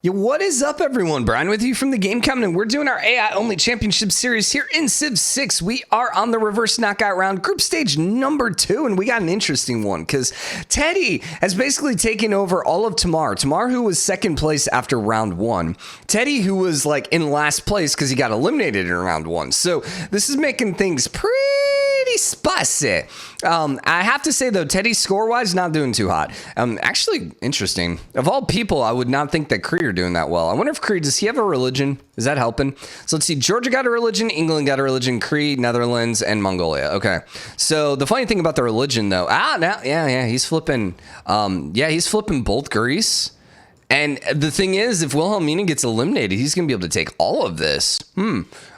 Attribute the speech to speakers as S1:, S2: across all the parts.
S1: Yo, what is up, everyone? Brian with you from TheGameCommon, and we're doing our AI-only championship series here in Civ 6. We are on the reverse knockout round, group stage number 2, and we got an interesting one because Teddy has basically taken over all of Tamar. Tamar, who was second place after round 1. Teddy, who was like in last place because he got eliminated in round 1. So this is making things pretty spicy. I have to say, though, Teddy score-wise, not doing too hot. Actually, interesting. Of all people, I would not think that Cree are doing that well. I wonder if Cree, does he have a religion? Is that helping? So let's see. Georgia got a religion. England got a religion. Cree, Netherlands, and Mongolia. Okay. So the funny thing about the religion, though, he's flipping. He's flipping both Greece. And the thing is, if Wilhelmina gets eliminated, he's going to be able to take all of this.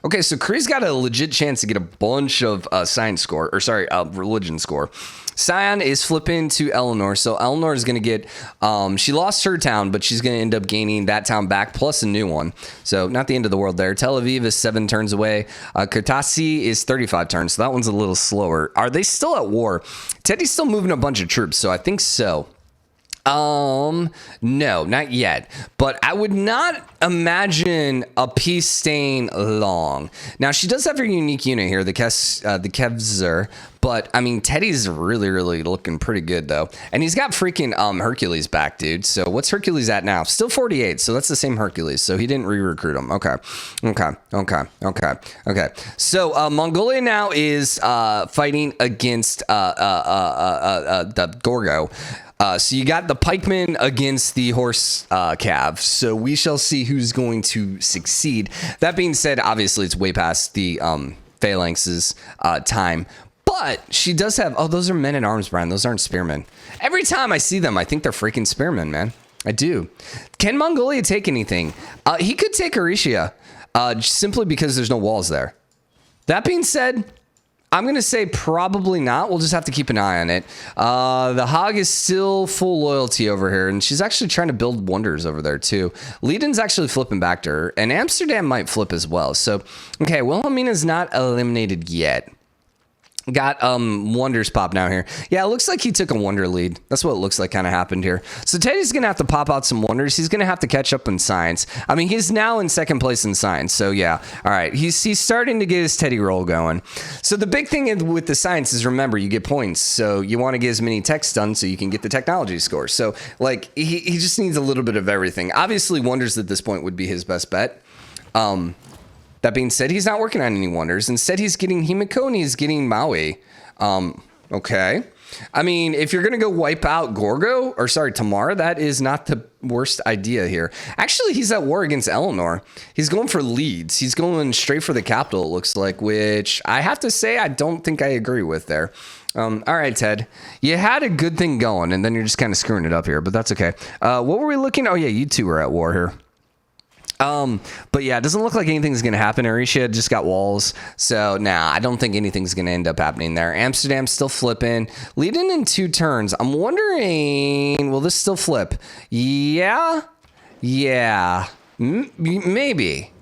S1: Okay, so Cree's got a legit chance to get a bunch of religion score. Sion is flipping to Eleanor. So Eleanor is going to get, she lost her town, but she's going to end up gaining that town back plus a new one. So not the end of the world there. Tel Aviv is 7 turns away. Kartasi is 35 turns. So that one's a little slower. Are they still at war? Teddy's still moving a bunch of troops. So I think so. No, not yet. But I would not imagine a peace staying long. Now, she does have her unique unit here, the Kevzer. But, I mean, Teddy's really looking pretty good, though. And he's got freaking Hercules back, dude. So what's Hercules at now? Still 48, so that's the same Hercules. So he didn't re-recruit him. Okay. So Mongolia now is fighting against the Gorgo. So you got the pikemen against the horse cav. So we shall see who's going to succeed. That being said, obviously it's way past the phalanx's time. But she does have... Oh, those are men-at-arms, Brian. Those aren't spearmen. Every time I see them, I think they're freaking spearmen, man. I do. Can Mongolia take anything? He could take Eritrea, simply because there's no walls there. That being said... I'm going to say probably not. We'll just have to keep an eye on it. The Hog is still full loyalty over here, and she's actually trying to build wonders over there, too. Leiden's actually flipping back to her, and Amsterdam might flip as well. So, okay, Wilhelmina's not eliminated yet. Got wonders pop now here. Yeah, it looks like he took a wonder lead. That's what it looks like kind of happened here. So Teddy's going to have to pop out some wonders. He's going to have to catch up in science. I mean, he's now in second place in science. So yeah, all right. He's starting to get his Teddy roll going. So the big thing with the science is, remember, you get points. So you want to get as many techs done so you can get the technology score. So like he just needs a little bit of everything. Obviously, wonders at this point would be his best bet. That being said, he's not working on any wonders. Instead, he's getting Himiko and he's getting Maui. Okay. I mean, if you're going to go wipe out Tamar, that is not the worst idea here. Actually, he's at war against Eleanor. He's going for Leeds. He's going straight for the capital, it looks like, which I have to say I don't think I agree with there. All right, Ted, you had a good thing going, and then you're just kind of screwing it up here, but that's okay. What were we looking? Oh, yeah, you two were at war here. But yeah, it doesn't look like anything's going to happen. Eritrea just got walls. So I don't think anything's going to end up happening there. Amsterdam's still flipping. Leading in 2 turns. I'm wondering, will this still flip? Yeah. Maybe.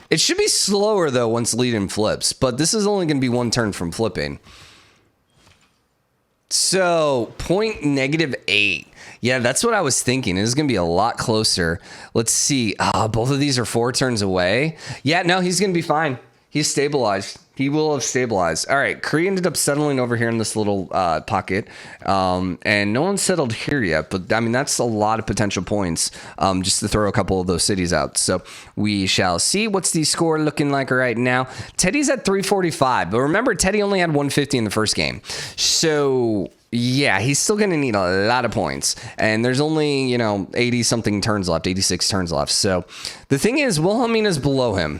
S1: It should be slower, though, once Leading flips. But this is only going to be 1 turn from flipping. So, -8. Yeah, that's what I was thinking. It is going to be a lot closer. Let's see. Both of these are 4 turns away. Yeah, no, he's going to be fine. He's stabilized. He will have stabilized. All right, Cree ended up settling over here in this little pocket. And no one settled here yet. But, I mean, that's a lot of potential points just to throw a couple of those cities out. So we shall see. What's the score looking like right now? Teddy's at 345. But remember, Teddy only had 150 in the first game. So... yeah, he's still going to need a lot of points. And there's only, 80-something turns left, 86 turns left. So the thing is, Wilhelmina's below him.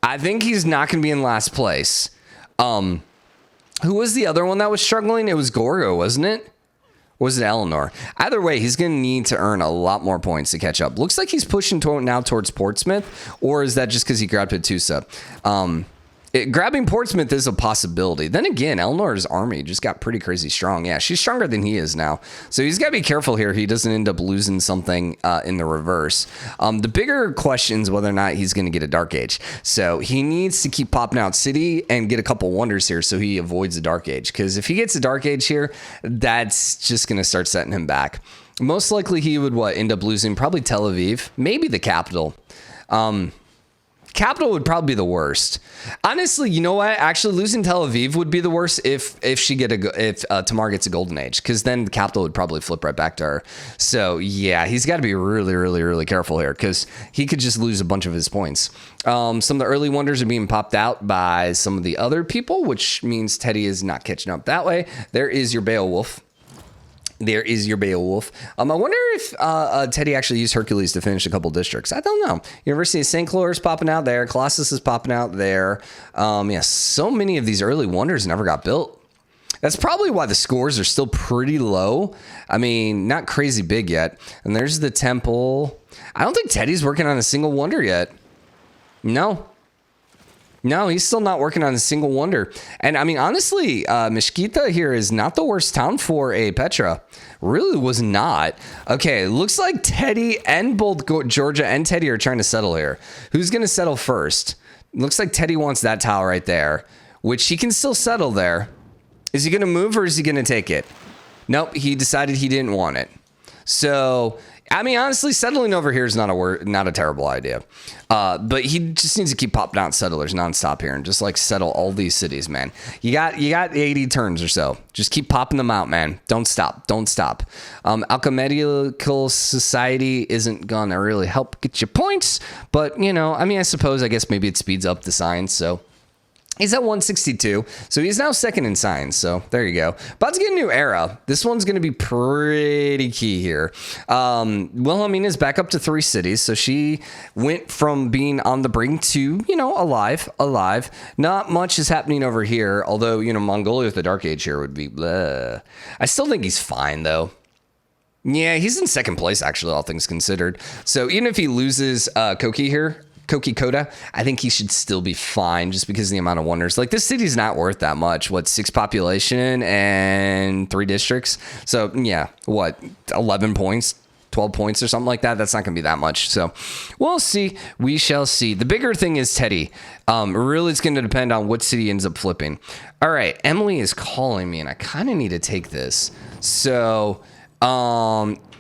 S1: I think he's not going to be in last place. Who was the other one that was struggling? It was Gorgo, wasn't it? Or was it Eleanor? Either way, he's going to need to earn a lot more points to catch up. Looks like he's pushing now towards Portsmouth. Or is that just because he grabbed Petusa? Grabbing Portsmouth is a possibility. Then again, Eleanor's army just got pretty crazy strong. Yeah, she's stronger than he is now. So he's got to be careful here. He doesn't end up losing something in the reverse. The bigger question is whether or not he's going to get a Dark Age. So he needs to keep popping out city and get a couple wonders here so he avoids a Dark Age. Because if he gets a Dark Age here, that's just going to start setting him back. Most likely he would end up losing probably Tel Aviv, maybe the capital. Capital would probably be the worst. Honestly, you know what? Actually, losing Tel Aviv would be the worst if Tamar gets a golden age, because then the capital would probably flip right back to her. So yeah, he's got to be really, really, really careful here, because he could just lose a bunch of his points. Some of the early wonders are being popped out by some of the other people, which means Teddy is not catching up that way. There is your Beowulf. There is your Beowulf. I wonder if Teddy actually used Hercules to finish a couple districts. I don't know. University of St. Clair is popping out there. Colossus is popping out there. Yeah, so many of these early wonders never got built. That's probably why the scores are still pretty low. I mean, not crazy big yet. And there's the temple. I don't think Teddy's working on a single wonder yet. No, he's still not working on a single wonder. And I mean, honestly, Mesquita here is not the worst town for a Petra. Really was not. Okay, looks like Teddy and both Georgia and Teddy are trying to settle here. Who's going to settle first? Looks like Teddy wants that tile right there, which he can still settle there. Is he going to move or is he going to take it? Nope, he decided he didn't want it. So, I mean, honestly, settling over here is not a terrible idea. But he just needs to keep popping out settlers nonstop here and just like settle all these cities, man. You got 80 turns or so. Just keep popping them out, man. Don't stop. Alchemical society isn't gonna really help get you points, but you know, I mean, I guess maybe it speeds up the science, so. He's at 162, so he's now second in science, so there you go. About to get a new era. This one's going to be pretty key here. Wilhelmina is back up to 3 cities, so she went from being on the brink to, you know, alive. Not much is happening over here, although, you know, Mongolia with the Dark Age here would be bleh. I still think he's fine, though. Yeah, he's in second place, actually, all things considered. So even if he loses Koki here, Koki Koda, I think he should still be fine just because of the amount of wonders. Like, this city's not worth that much. 6 population and 3 districts? So, yeah, 11 points? 12 points or something like that? That's not going to be that much. So, we'll see. We shall see. The bigger thing is Teddy. Really, it's going to depend on what city ends up flipping. All right, Emily is calling me, and I kind of need to take this. So,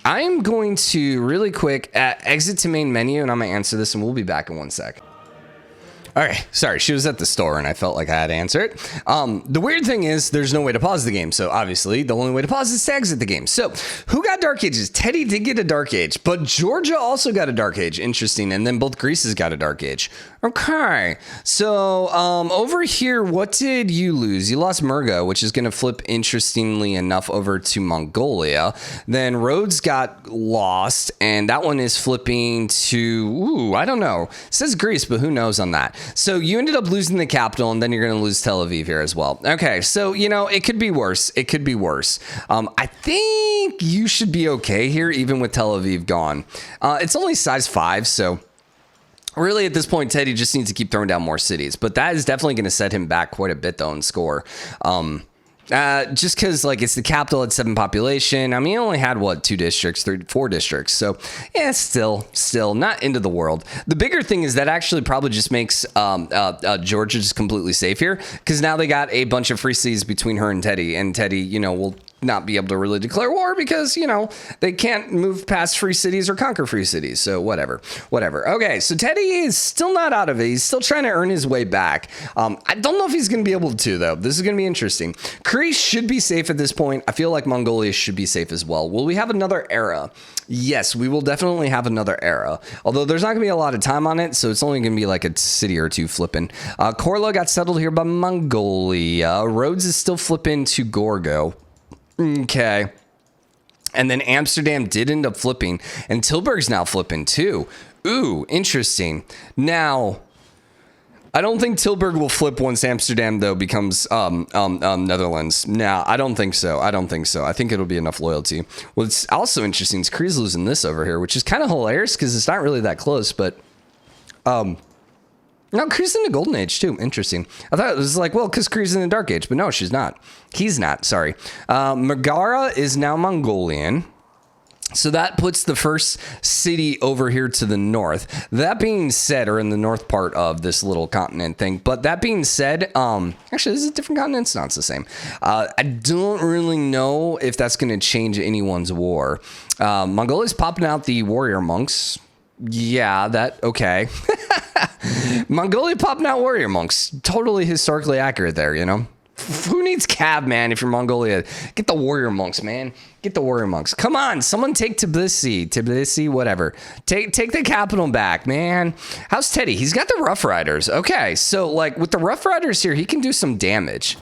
S1: I am going to really quick exit to main menu, and I'm going to answer this, and we'll be back in 1 sec. All right, sorry, she was at the store and I felt like I had to answer it. The weird thing is there's no way to pause the game. So obviously the only way to pause is to exit the game. So who got Dark Ages? Teddy did get a Dark Age, but Georgia also got a Dark Age. Interesting. And then both Greece's got a Dark Age. Okay. So over here, what did you lose? You lost Murgo, which is going to flip, interestingly enough, over to Mongolia. Then Rhodes got lost, and that one is flipping to, I don't know. It says Greece, but who knows on that. So you ended up losing the capital, and then you're going to lose Tel Aviv here as well. Okay, so, you know, it could be worse. It could be worse. I think you should be okay here, even with Tel Aviv gone. It's only size 5, so really at this point, Teddy just needs to keep throwing down more cities. But that is definitely going to set him back quite a bit, though, in score. Just because, like, it's the capital at 7 population. I mean, he only had, 2 districts, 4 districts. So, yeah, still not into the world. The bigger thing is that actually probably just makes Georgia just completely safe here. Because now they got a bunch of free cities between her and Teddy. And Teddy, you know, will not be able to really declare war because, you know, they can't move past free cities or conquer free cities. So whatever. Okay, so Teddy is still not out of it. He's still trying to earn his way back. I don't know if he's going to be able to, though. This is going to be interesting. Cree should be safe at this point. I feel like Mongolia should be safe as well. Will we have another era? Yes, we will definitely have another era. Although there's not going to be a lot of time on it, so it's only going to be like a city or two flipping. Korla got settled here by Mongolia. Rhodes is still flipping to Gorgo. Okay. And then Amsterdam did end up flipping, and Tilburg's now flipping too. Ooh, interesting. Now, I don't think Tilburg will flip once Amsterdam, though, becomes Netherlands. Nah, I don't think so. I think it'll be enough loyalty. What's also interesting is Cree's losing this over here, which is kind of hilarious because it's not really that close, but no, Cree's in the Golden Age, too. Interesting. I thought it was like, well, because Cree's in the Dark Age, but no, she's not. He's not, sorry. Megara is now Mongolian. So that puts the first city over here to the north. That being said, or in the north part of this little continent thing. But that being said, actually, this is a different continent. It's not the same. I don't really know if that's going to change anyone's war. Mongolia's popping out the warrior monks. Yeah, okay. Mongolia popping out warrior monks. Totally historically accurate there, you know? Who needs Cav, man, if you're Mongolia? Get the warrior monks, man. Get the warrior monks. Come on, someone take Tbilisi, whatever. Take the capital back, man. How's Teddy? He's got the Rough Riders. Okay, so, like, with the Rough Riders here, he can do some damage.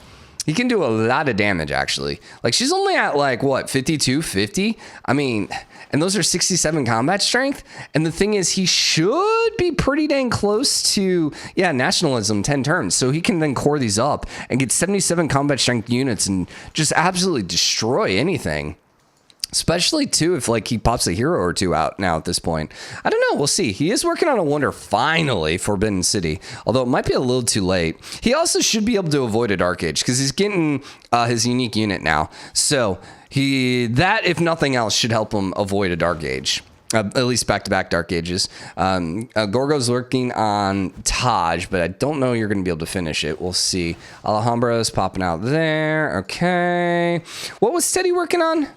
S1: He can do a lot of damage, actually. Like, she's only at, like, what, 52, 50? I mean, and those are 67 combat strength. And the thing is, he should be pretty dang close to, nationalism 10 turns. So he can then core these up and get 77 combat strength units and just absolutely destroy anything. Especially, too, if, like, he pops a hero or two out now at this point. I don't know. We'll see. He is working on a wonder, finally, Forbidden City. Although it might be a little too late. He also should be able to avoid a Dark Age because he's getting his unique unit now. So that, if nothing else, should help him avoid a Dark Age. At least back-to-back Dark Ages. Gorgo's working on Taj, but I don't know you're going to be able to finish it. We'll see. Alhambra is popping out there. Okay. What was Teddy working on?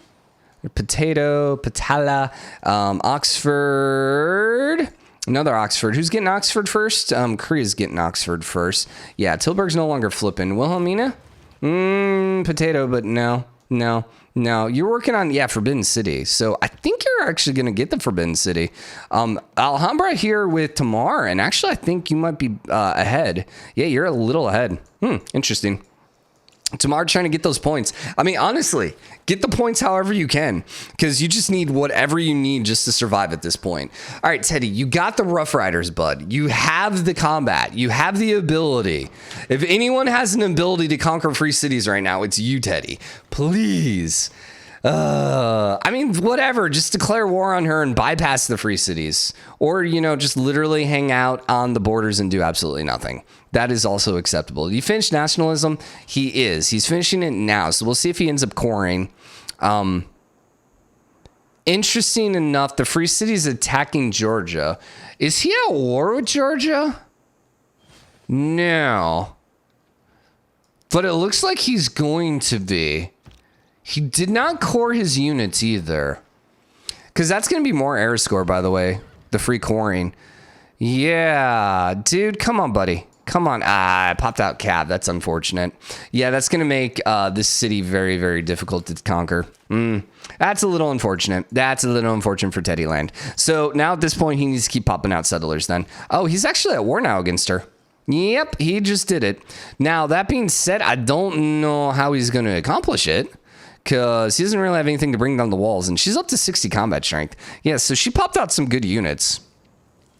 S1: Patala, Oxford, another Oxford. Who's getting Oxford first? Cree is getting Oxford first. Yeah, Tilburg's no longer flipping. Wilhelmina? Potato, but no. You're working on, Forbidden City. So I think you're actually going to get the Forbidden City. Alhambra here with Tamar, and actually I think you might be ahead. Yeah, you're a little ahead. Interesting. Tamar trying to get those points. I mean, honestly, get the points however you can, because you just need whatever you need just to survive at this point. All right, Teddy, you got the Rough Riders, bud. You have the combat. You have the ability. If anyone has an ability to conquer free cities right now, it's you, Teddy. Please. I mean, whatever. Just declare war on her and bypass the free cities. Or, just literally hang out on the borders and do absolutely nothing. That is also acceptable. You finished nationalism? He is. He's finishing it now. So we'll see if he ends up coring. Interesting enough, the free cities attacking Georgia. Is he at war with Georgia? No. But it looks like he's going to be. He did not core his units either. Because that's going to be more air score, by the way. The free coring. Yeah. Dude, come on, buddy. Come on. I popped out Cav. That's unfortunate. Yeah, that's going to make this city very, very difficult to conquer. That's a little unfortunate. That's a little unfortunate for Teddy Land. So now at this point, he needs to keep popping out settlers then. Oh, he's actually at war now against her. Yep, he just did it. Now, that being said, I don't know how he's going to accomplish it, because he doesn't really have anything to bring down the walls, and she's up to 60 combat strength. Yeah, so she popped out some good units.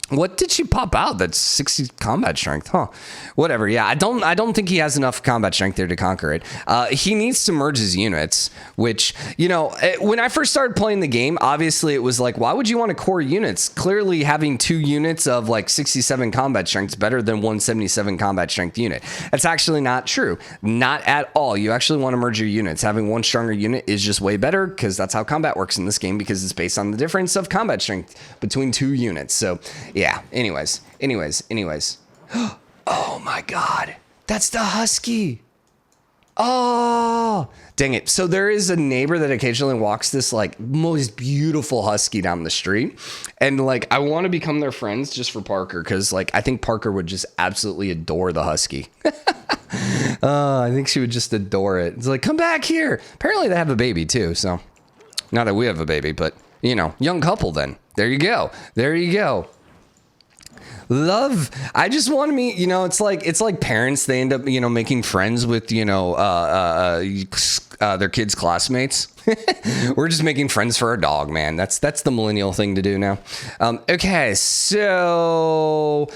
S1: What did she pop out? That's 60 combat strength, huh? Whatever. Yeah, I don't think he has enough combat strength there to conquer it. He needs to merge his units, which, when I first started playing the game, obviously it was like, why would you want to core units? Clearly having 2 units of like 67 combat strength is better than 177 combat strength unit. That's actually not true. Not at all. You actually want to merge your units. Having one stronger unit is just way better, because that's how combat works in this game, because it's based on the difference of combat strength between 2 units. So yeah, anyways. Oh my God, that's the husky. Oh, dang it. So there is a neighbor that occasionally walks this like most beautiful husky down the street. And like, I want to become their friends just for Parker, because like, I think Parker would just absolutely adore the husky. I think she would just adore it. It's like, come back here. Apparently they have a baby too. So not that we have a baby, but young couple then. There you go. Love. I just want to meet, it's like parents, they end up, making friends with, their kids' classmates. We're just making friends for our dog, man. That's the millennial thing to do now. Okay, so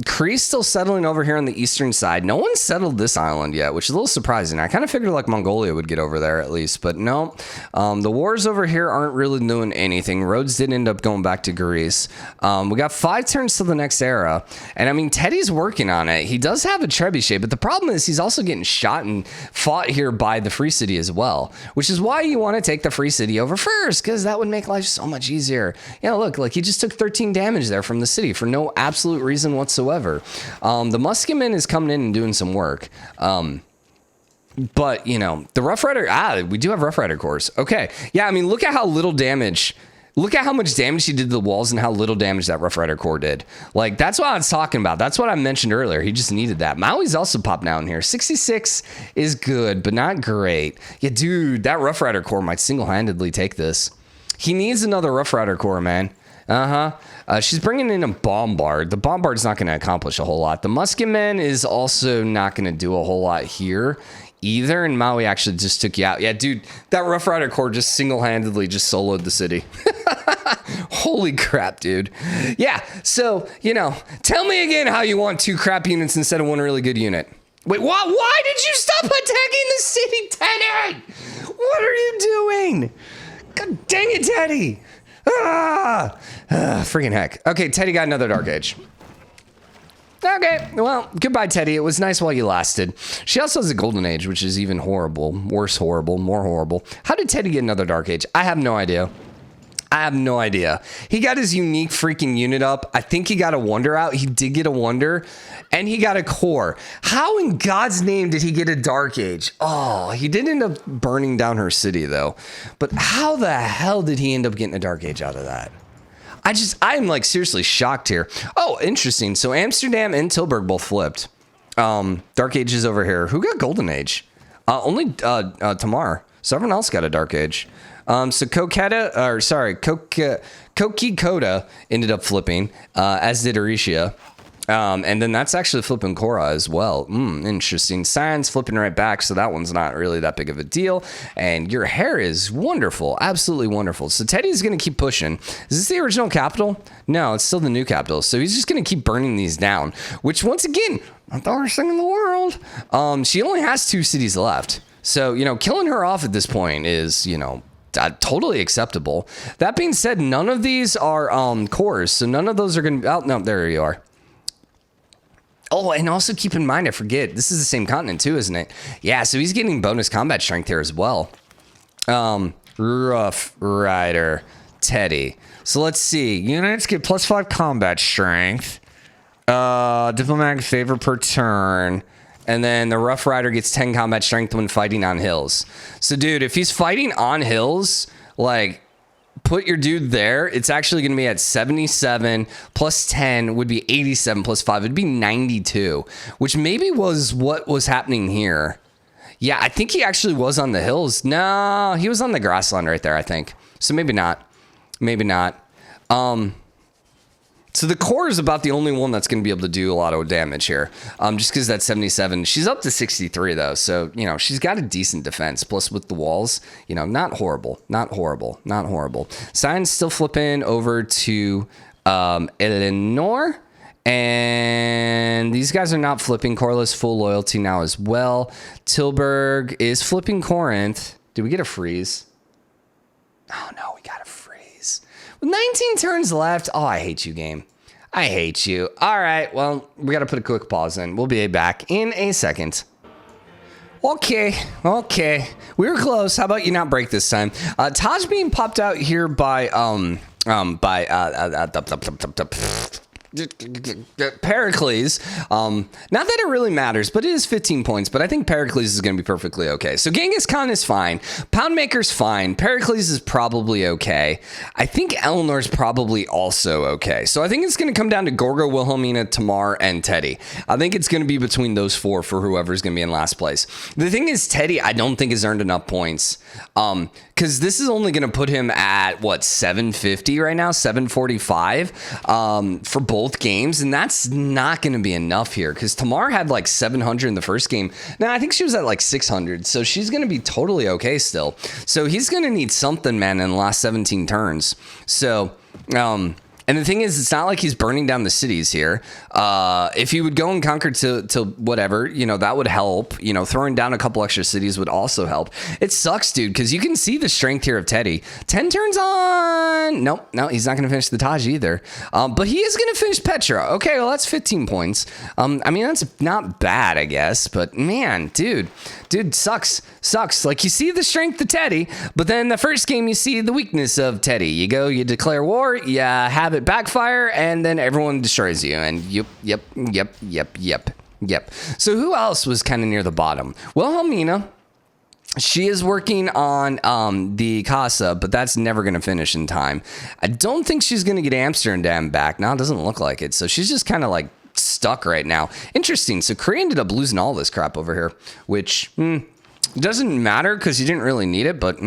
S1: Cree's still settling over here on the eastern side. No one's settled this island yet, which is a little surprising. I kind of figured like Mongolia would get over there at least, but no. The wars over here aren't really doing anything. Rhodes did end up going back to Greece. We got 5 turns to the next era, and I mean, Teddy's working on it. He does have a trebuchet, but the problem is he's also getting shot and fought here by the Free City as well, which is is why you want to take the free city over first, because that would make life so much easier. Yeah, look, like he just took 13 damage there from the city for no absolute reason whatsoever. The Musketman is coming in and doing some work. But, you know, the Rough Rider, we do have Rough Rider cores. Okay. Yeah, I mean, look at how little damage. Look at how much damage he did to the walls and how little damage that Rough Rider core did. Like, that's what I was talking about. That's what I mentioned earlier. He just needed that. Maui's also popped down here. 66 is good, but not great. Yeah, dude, that Rough Rider core might single-handedly take this. He needs another Rough Rider core, man. She's bringing in a Bombard. The Bombard's not going to accomplish a whole lot. The Musketman is also not going to do a whole lot here either, and Maui actually just took you out. Yeah, dude, that Rough Rider core just single-handedly just soloed the city. Holy crap, dude. Yeah, so, you know, tell me again how you want 2 crap units instead of 1 really good unit. Wait, why did you stop attacking the city, Teddy? What are you doing? God dang it, Teddy. Freaking heck. Okay, Teddy got another Dark Age. Okay, well, goodbye, Teddy. It was nice while you lasted. She also has a Golden Age, which is even horrible. Worse horrible, more horrible. How did Teddy get another Dark Age? I have no idea. He got his unique freaking unit up. I think he got a Wonder out. He did get a Wonder, and he got a Core. How in God's name did he get a Dark Age? Oh, he did end up burning down her city, though. But how the hell did he end up getting a Dark Age out of that? I'm like seriously shocked here. Oh, interesting. So Amsterdam and Tilburg both flipped. Dark Age is over here. Who got Golden Age? Only Tamar. So everyone else got a Dark Age. So Kokikoda ended up flipping, as did Aricia. And then that's actually flipping Korra as well. Interesting. Cyan's flipping right back, so that one's not really that big of a deal. And your hair is wonderful. Absolutely wonderful. So Teddy's going to keep pushing. Is this the original capital? No, it's still the new capital. So he's just going to keep burning these down, which once again, not the worst thing in the world. She only has 2 cities left. So, you know, killing her off at this point is, you know, totally acceptable. That being said, none of these are cores. So none of those are going to be... Oh, no, there you are. Oh, and also keep in mind, I forget, this is the same continent too, isn't it? Yeah, so he's getting bonus combat strength here as well. Rough Rider, Teddy. So let's see. Units get +5 combat strength. Diplomatic favor per turn. And then the Rough Rider gets 10 combat strength when fighting on hills. So, dude, if he's fighting on hills, like... put your dude there. It's actually going to be at 77 plus 10 would be 87 plus 5 would be 92, which maybe was what was happening here. Yeah, I think he actually was on the hills. No, he was on the grassland right there, I think. So maybe not. Maybe not. So the core is about the only one that's going to be able to do a lot of damage here. Just because that's 77. She's up to 63, though. So, you know, she's got a decent defense. Plus, with the walls, you know, not horrible. Not horrible. Not horrible. Cyan's still flipping over to Eleanor. And these guys are not flipping. Corliss full loyalty now as well. Tilburg is flipping Corinth. Did we get a freeze? Oh, no, we got a freeze. 19 turns left. Oh, I hate you, game. I hate you. All right, well, we got to put a quick pause in. We'll be back in a second. Okay. We were close. How about you not break this time? Taj being popped out here by Pericles. Not that it really matters, but it is 15 points. But I think Pericles is going to be perfectly okay. So Genghis Khan is fine. Poundmaker's fine. Pericles is probably okay. I think Eleanor's probably also okay. So I think it's going to come down to Gorgo, Wilhelmina, Tamar, and Teddy. I think it's going to be between those 4 for whoever's going to be in last place. The thing is, Teddy, I don't think has earned enough points. Because this is only going to put him at, what, 750 right now? 745 for both games. And that's not going to be enough here because Tamar had like 700 in the first game. Now, I think she was at like 600. So she's going to be totally okay still. So he's going to need something, man, in the last 17 turns. So, And the thing is, it's not like he's burning down the cities here. If he would go and conquer to whatever, you know, that would help. You know, throwing down a couple extra cities would also help. It sucks, dude, because you can see the strength here of Teddy. 10 turns on. Nope, no, he's not going to finish the Taj either. But he is going to finish Petra. Okay, well, that's 15 points. I mean, that's not bad, I guess. But, man, dude, sucks. Like, you see the strength of Teddy, but then the first game you see the weakness of Teddy. You go, you declare war, you have it backfire, and then everyone destroys you. And yep. So who else was kind of near the bottom? Wilhelmina. She is working on the Casa, but that's never going to finish in time. I don't think she's going to get Amsterdam back. No, it doesn't look like it. So she's just kind of like stuck right now. Interesting. So Cree ended up losing all this crap over here, which doesn't matter because you didn't really need it, but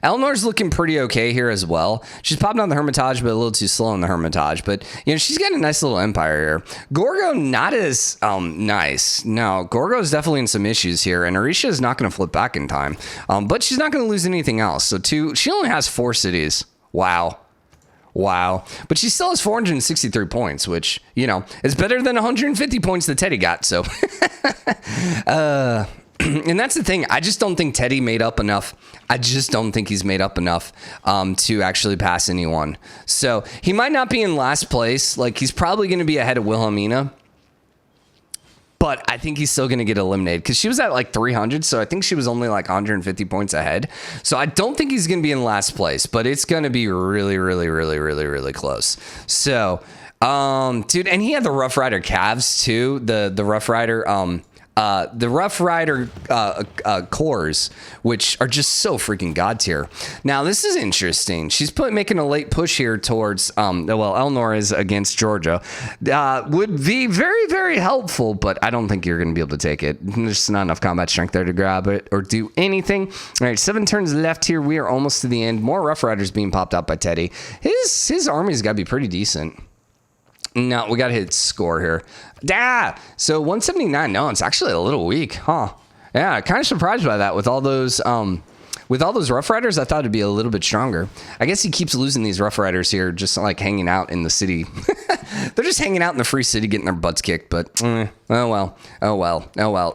S1: Eleanor's looking pretty okay here as well. She's popping on the Hermitage, but a little too slow on the Hermitage. But, you know, she's got a nice little empire here. Gorgo, not as nice. No, Gorgo's definitely in some issues here, and Orisha is not going to flip back in time. But she's not going to lose anything else. So, she only has 4 cities. Wow. But she still has 463 points, which, you know, is better than 150 points that Teddy got. So, and that's the thing. I just don't think Teddy made up enough. I just don't think he's made up enough to actually pass anyone. So he might not be in last place. Like, he's probably going to be ahead of Wilhelmina. But I think he's still going to get eliminated because she was at like 300. So I think she was only like 150 points ahead. So I don't think he's going to be in last place. But it's going to be really close. So, dude, and he had the Rough Rider calves too. The Rough Rider... the Rough Rider cores, which are just so freaking god tier. Now, this is interesting. She's making a late push here towards, Eleanor is against Georgia. Would be very, very helpful, but I don't think you're going to be able to take it. There's not enough combat strength there to grab it or do anything. All right, 7 turns left here. We are almost to the end. More Rough Riders being popped out by Teddy. His army's got to be pretty decent. No, we got to hit score here. So 179. No, it's actually a little weak, huh? Yeah, kind of surprised by that with all those Rough Riders. I thought it'd be a little bit stronger. I guess he keeps losing these Rough Riders here, just like hanging out in the city. They're just hanging out in the free city, getting their butts kicked. But oh well.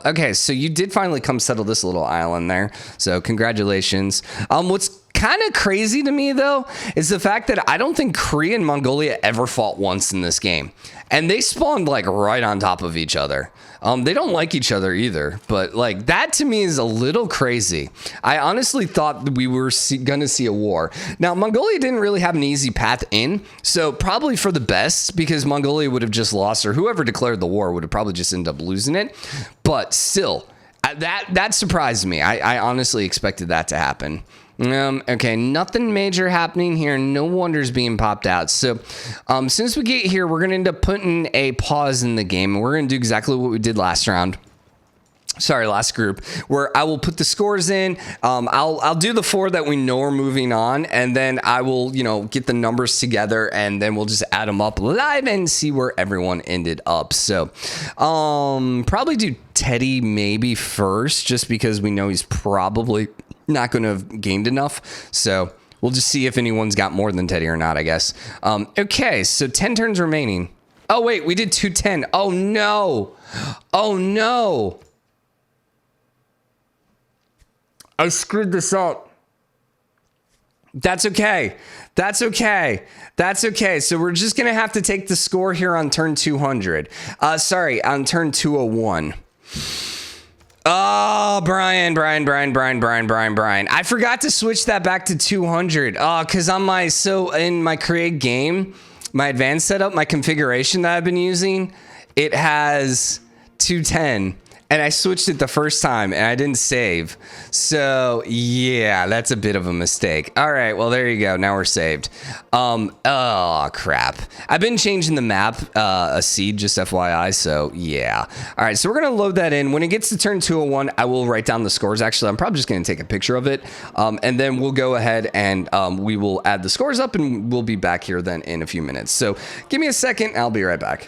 S1: Okay, so you did finally come settle this little island there. So congratulations. What's kind of crazy to me, though, is the fact that I don't think Cree and Mongolia ever fought once in this game. And they spawned, like, right on top of each other. They don't like each other either. But, like, that to me is a little crazy. I honestly thought that we were going to see a war. Now, Mongolia didn't really have an easy path in. So, probably for the best, because Mongolia would have just lost, or whoever declared the war would have probably just ended up losing it. But still, that surprised me. I honestly expected that to happen. Okay, nothing major happening here. No wonders being popped out. So, since we get here, we're going to end up putting a pause in the game. And we're going to do exactly what we did last round. Sorry, last group, where I will put the scores in. I'll do the 4 that we know are moving on. And then I will, get the numbers together. And then we'll just add them up live and see where everyone ended up. So, probably do Teddy maybe first, just because we know he's probably not going to have gained enough. So we'll just see if anyone's got more than Teddy or not, I guess. Okay, so 10 turns remaining. Oh, wait, we did 210. Oh, no. I screwed this up. That's okay. So we're just going to have to take the score here on turn 200. On turn 201. Oh, Brian. I forgot to switch that back to 200. Oh, because in my create game, my advanced setup, my configuration that I've been using, it has 210. And I switched it the first time and I didn't save. So yeah, that's a bit of a mistake. All right, well, there you go. Now we're saved. Oh crap. I've been changing the map, a seed, just FYI. So yeah. All right, so we're going to load that in. When it gets to turn 201, I will write down the scores. Actually, I'm probably just going to take a picture of it. And then we'll go ahead and we will add the scores up and we'll be back here then in a few minutes. So give me a second. I'll be right back.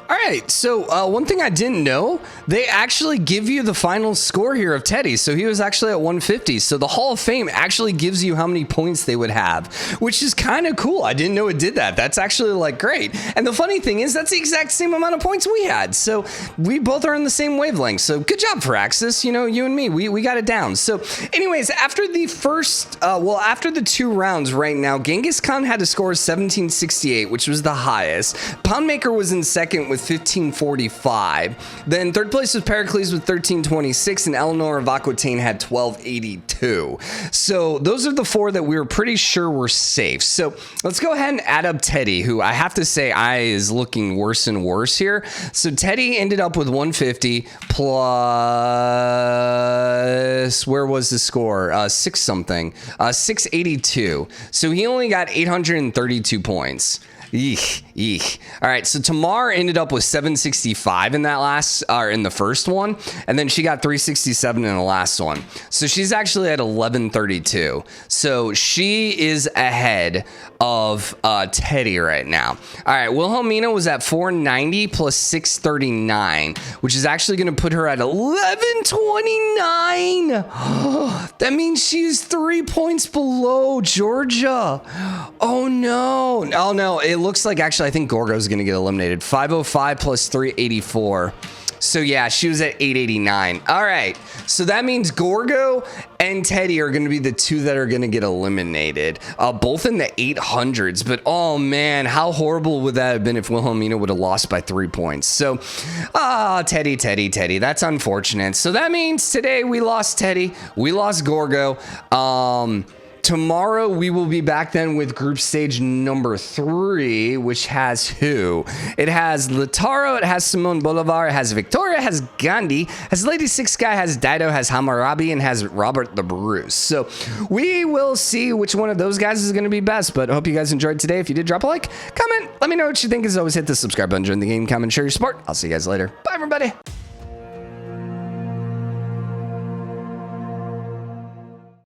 S1: All right, so one thing I didn't know, they actually give you the final score here of Teddy. So he was actually at 150. So the Hall of Fame actually gives you how many points they would have, which is kind of cool. I didn't know it did that. That's actually like great. And the funny thing is that's the exact same amount of points we had. So we both are in the same wavelength. So good job, Firaxis. You know, you and me, we got it down. So anyways, after the first, after the 2 rounds right now, Genghis Khan had a score of 1768, which was the highest. Poundmaker was in second with 1545. Then third place was Pericles with 1326, and Eleanor of Aquitaine had 1282. So those are the 4 that we were pretty sure were safe. So let's go ahead and add up Teddy, who I have to say is looking worse and worse here. So Teddy ended up with 150 plus, where was the score? 682. So he only got 832 points. Eek. All right, so Tamar ended up with 765 in that in the first one, and then she got 367 in the last one. So she's actually at 1132. So she is ahead of Teddy right now. All right, Wilhelmina was at 490 plus 639, which is actually going to put her at 1129. That means she's 3 points below Georgia. Oh no, it looks like actually I think Gorgo's going to get eliminated. 505 plus 384. So yeah, she was at 889. All right, so that means Gorgo and Teddy are going to be the 2 that are going to get eliminated, both in the 800s. But oh man, how horrible would that have been if Wilhelmina would have lost by 3 points? So, Teddy, that's unfortunate. So that means today we lost Teddy, we lost Gorgo. Tomorrow we will be back then with group stage number 3, which has who? It has Lautaro, it has Simón Bolívar, it has Victoria, it has Gandhi, has Lady Six Sky, has Dido, has Hammurabi, and has Robert the Bruce. So we will see which one of those guys is going to be best. But I hope you guys enjoyed today. If you did, drop a like, comment, let me know what you think. As always, hit the subscribe button, join the game, comment, share your support. I'll see you guys later. Bye, everybody.